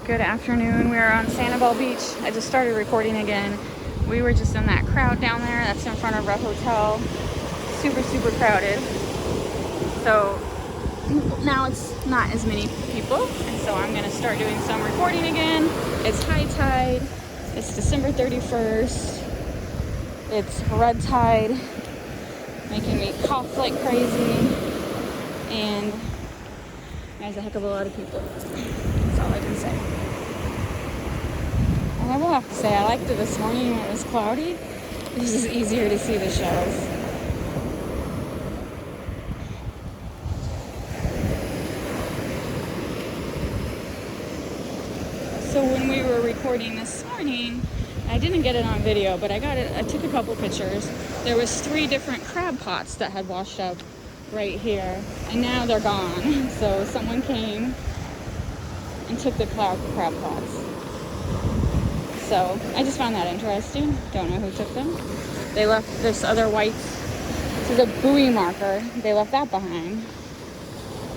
Good afternoon. We are on Sanibel Beach. I just started recording again. We were just in that crowd down there. That's in front of our hotel. Super, super crowded. So now it's not as many people. And so I'm going to start doing some recording again. It's high tide. It's December 31st. It's red tide, making me cough like crazy. And there's a heck of a lot of people. That's all I can say. And I will have to say, I liked it this morning when it was cloudy. It was just easier to see the shells. So when we were recording this morning, I didn't get it on video, but I took a couple pictures. There was 3 different crab pots that had washed up right here, and now they're gone. So someone came and took the crab pots. So I just found that interesting. Don't know who took them. They left this other white, this is a buoy marker. They left that behind.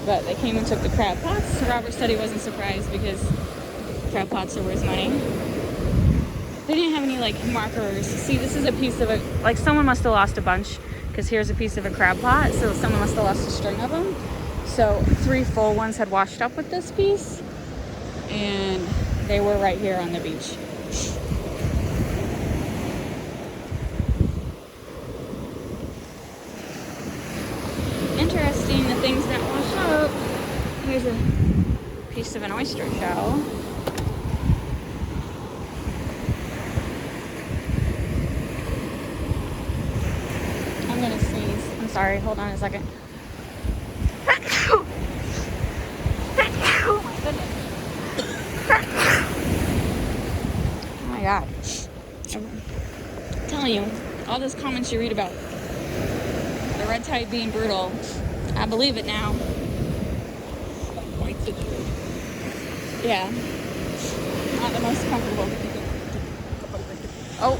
But they came and took the crab pots. Robert said he wasn't surprised because crab pots are worth money. They didn't have any like markers. See, this is a piece of like someone must have lost a bunch, because here's a piece of a crab pot. So someone must have lost a string of them. So 3 full ones had washed up with this piece, and they were right here on the beach. Interesting, the things that wash up. Here's a piece of an oyster shell. I'm gonna sneeze. I'm sorry, hold on a second. Oh my goodness. Oh my god. I'm telling you, all those comments you read about the red tide being brutal, I believe it now. Yeah. Not the most comfortable. Oh,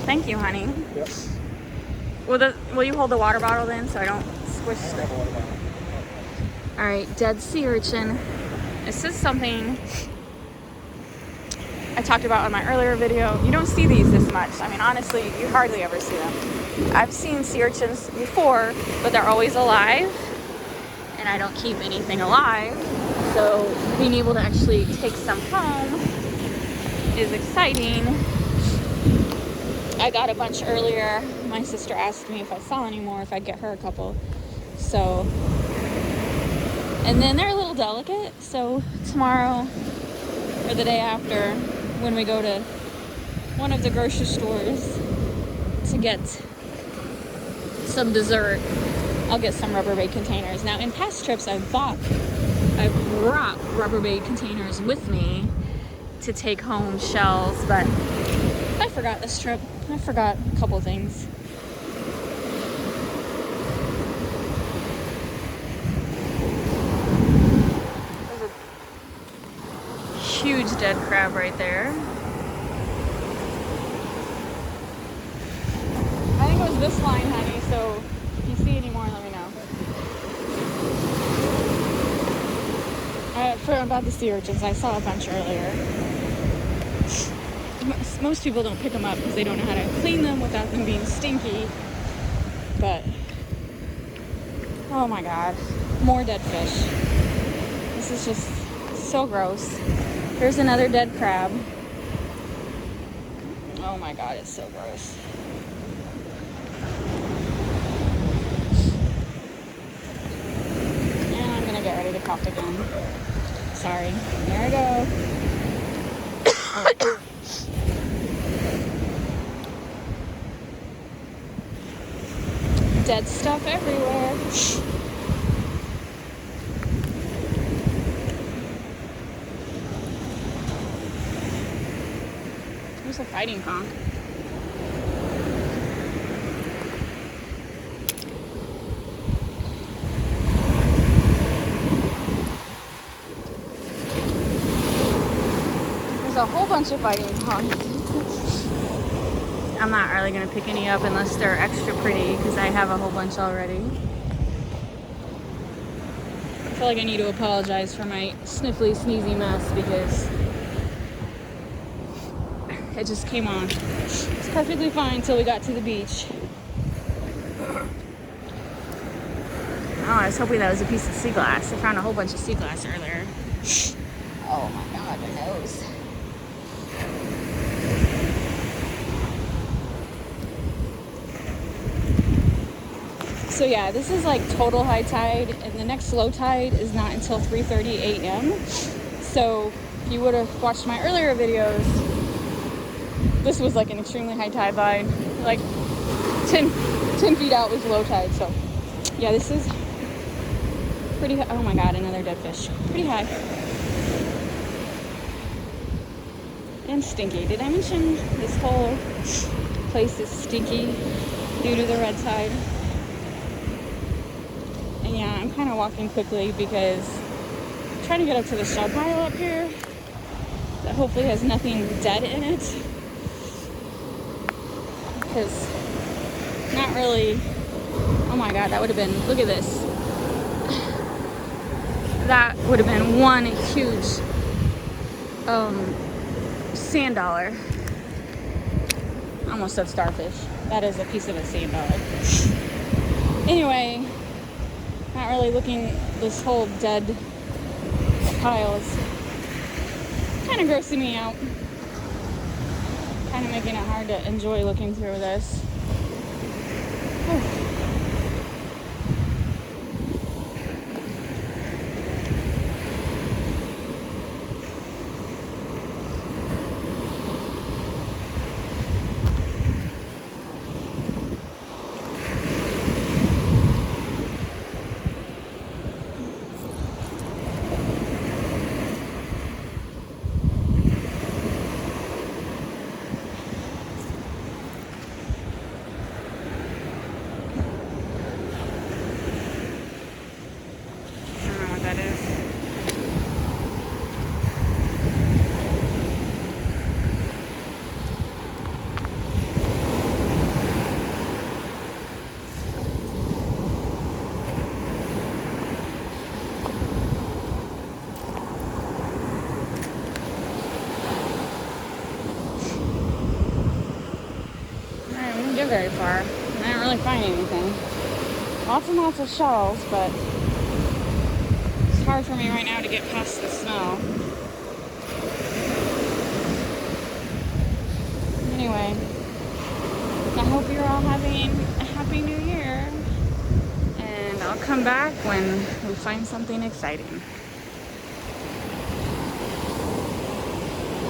thank you, honey. Yep. Will you hold the water bottle then so I don't squish it? Alright, dead sea urchin. This is something I talked about in my earlier video. You don't see these this much. I mean, honestly, you hardly ever see them. I've seen sea urchins before, but they're always alive, and I don't keep anything alive. So being able to actually take some home is exciting. I got a bunch earlier. My sister asked me if I saw any more, if I'd get her a couple. So, and then they're a little delicate. So tomorrow or the day after, when we go to one of the grocery stores to get some dessert, I'll get some Rubbermaid containers. Now, in past trips, I've brought Rubbermaid containers with me to take home shells, but I forgot this trip. I forgot a couple things. There's a huge dead crab right there. I think it was this line, honey, so if you see any more, let me know. About the sea urchins, I saw a bunch earlier. Most people don't pick them up because they don't know how to clean them without them being stinky. But, oh my god, more dead fish. This is just so gross. Here's another dead crab. Oh my god, it's so gross. And I'm gonna get ready to cough again. Sorry. There I go. Dead stuff everywhere. There's a fighting conch. There's a whole bunch of fighting conchs. I'm not really going to pick any up unless they're extra pretty, because I have a whole bunch already. I feel like I need to apologize for my sniffly, sneezy mess, because it just came on. It's perfectly fine until we got to the beach. Oh, I was hoping that was a piece of sea glass. I found a whole bunch of sea glass earlier. Oh my god, my nose. So yeah, this is like total high tide, and the next low tide is not until 3:30 a.m. So if you would have watched my earlier videos, this was like an extremely high tide line. Like 10 feet out was low tide. So yeah, this is pretty high. Oh my god, another dead fish. Pretty high. And stinky. Did I mention this whole place is stinky due to the red tide? And yeah, I'm kind of walking quickly because I'm trying to get up to the shell pile up here that hopefully has nothing dead in it. Because not really. Oh my god, that would have been, look at this. That would have been one huge sand dollar. I almost said starfish. That is a piece of a sand dollar. Anyway, not really looking, this whole dead pile is kind of grossing me out. Kind of making it hard to enjoy looking through this. Whew. Very far. I didn't really find anything. Lots and lots of shells, but it's hard for me right now to get past the snow. Anyway, I hope you're all having a happy new year, and I'll come back when we find something exciting.